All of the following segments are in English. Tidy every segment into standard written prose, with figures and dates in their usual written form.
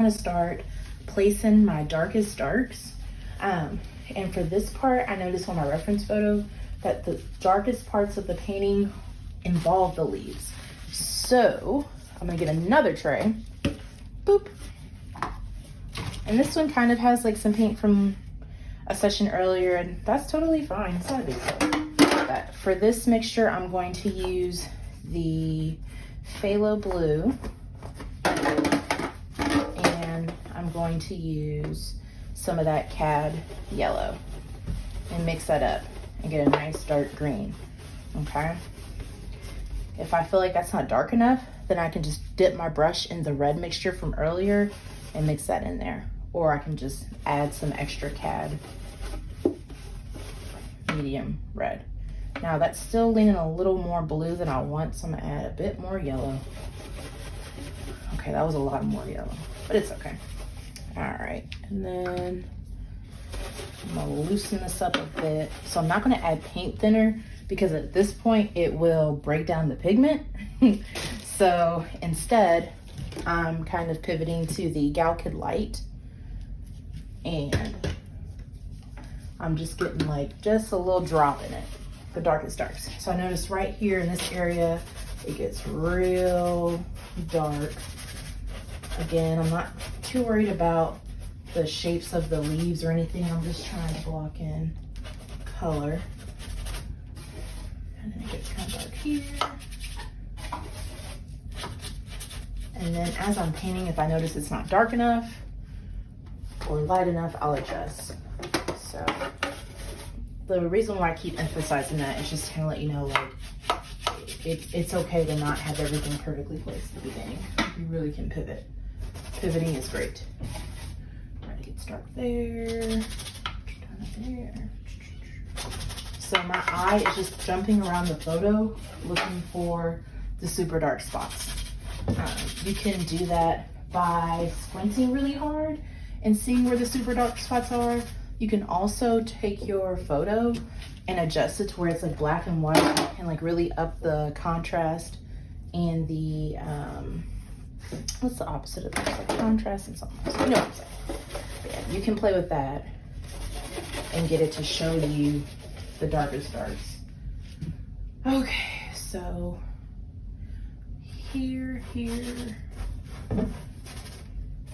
I'm gonna start placing my darkest darks. And for this part, I noticed on my reference photo that the darkest parts of the painting involve the leaves. So I'm gonna get another tray, boop. And this one kind of has like some paint from a session earlier, and that's totally fine, it's not a big deal. But for this mixture, I'm going to use the phthalo blue, and I'm going to use some of that cad yellow and mix that up and get a nice dark green, okay? If I feel like that's not dark enough, then I can just dip my brush in the red mixture from earlier and mix that in there. Or I can just add some extra cad medium red. Now that's still leaning a little more blue than I want, so I'm gonna add a bit more yellow. Okay, that was a lot more yellow, but it's okay. All right, and then I'm gonna loosen this up a bit. So I'm not gonna add paint thinner because at this point it will break down the pigment. So instead, I'm kind of pivoting to the Galkid Light, and I'm just getting like just a little drop in it, the darkest darks. So I noticed right here in this area, it gets real dark. Again, I'm not too worried about the shapes of the leaves or anything. I'm just trying to block in color. And then it gets kind of dark here. And then as I'm painting, if I notice it's not dark enough or light enough, I'll adjust. So the reason why I keep emphasizing that is just to kind of let you know, like, it's okay to not have everything perfectly placed at the beginning. You really can pivot. Pivoting is great. Try to get dark there, there. So my eye is just jumping around the photo looking for the super dark spots. You can do that by squinting really hard and seeing where the super dark spots are. You can also take your photo and adjust it to where it's like black and white and like really up the contrast and the, what's the opposite of this? Like contrast and something else. You know what I'm saying? But yeah, you can play with that and get it to show you the darkest darks. Okay, so here. And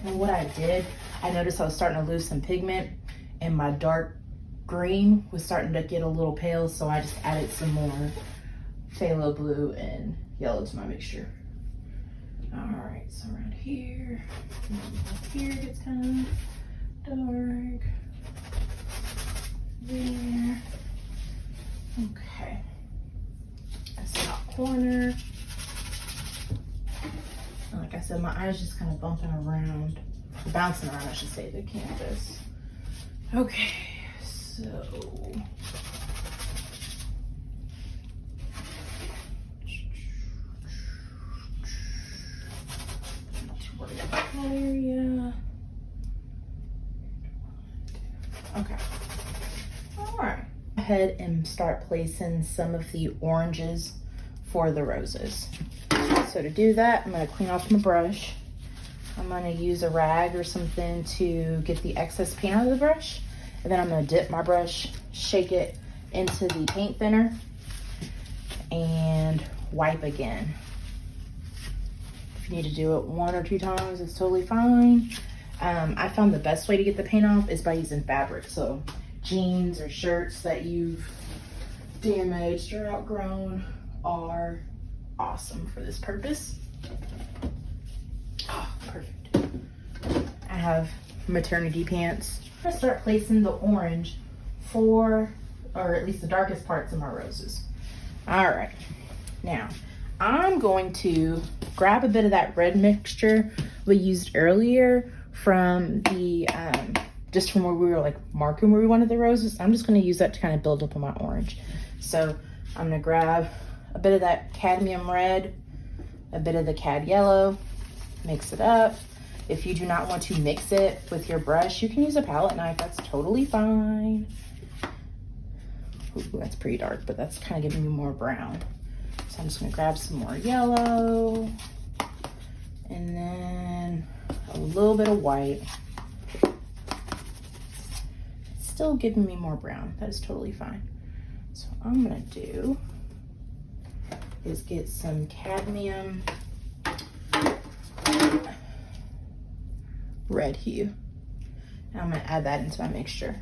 what I did, I noticed I was starting to lose some pigment and my dark green was starting to get a little pale, so I just added some more phthalo blue and yellow to my mixture. All right, so around here, here it gets kind of dark. There. Okay. That's top corner. And like I said, my eyes just kind of bouncing around, I should say, the canvas. Okay, so area. Okay. All right. Go ahead and start placing some of the oranges for the roses. So to do that, I'm going to clean off my brush. I'm going to use a rag or something to get the excess paint out of the brush. And then I'm going to dip my brush, shake it into the paint thinner, and wipe again. If you need to do it 1 or 2 times, it's totally fine. I found the best way to get the paint off is by using fabric. So jeans or shirts that you've damaged or outgrown are awesome for this purpose. Oh, perfect. I have maternity pants. I'm gonna start placing the orange for, or at least the darkest parts of my roses. All right, now I'm going to grab a bit of that red mixture we used earlier from the, just from where we were like marking where we wanted the roses. I'm just gonna use that to kind of build up on my orange. So I'm gonna grab a bit of that cadmium red, a bit of the cad yellow, mix it up. If you do not want to mix it with your brush, you can use a palette knife, that's totally fine. Ooh, that's pretty dark, but that's kind of giving me more brown. So I'm just gonna grab some more yellow and then a a little bit of white. It's still giving me more brown. That is totally fine. So what I'm gonna do is get some cadmium red hue. And I'm gonna add that into my mixture.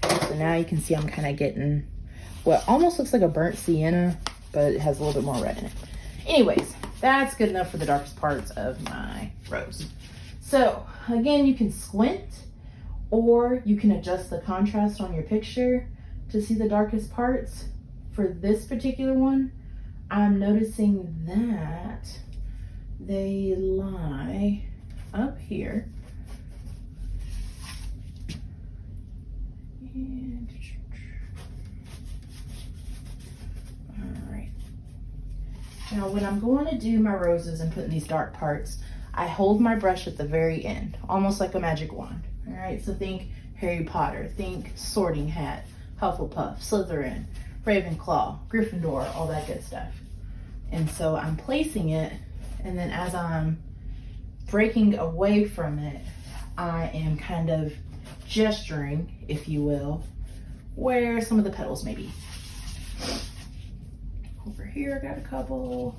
So now you can see I'm kind of getting what almost looks like a burnt sienna, but it has a little bit more red in it. Anyways, that's good enough for the darkest parts of my rose. So again, you can squint or you can adjust the contrast on your picture to see the darkest parts. For this particular one, I'm noticing that they lie up here. And all right. Now when I'm going to do my roses and putting these dark parts, I hold my brush at the very end, almost like a magic wand. All right, so think Harry Potter, think Sorting Hat, Hufflepuff, Slytherin, Ravenclaw, Gryffindor, all that good stuff. And so I'm placing it, and then as I'm breaking away from it, I am kind of gesturing, if you will, where some of the petals may be. Over here, I got a couple.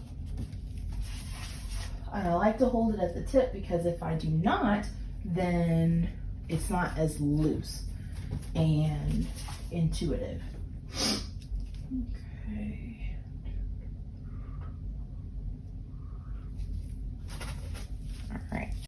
And I like to hold it at the tip because if I do not, then it's not as loose and intuitive. Okay.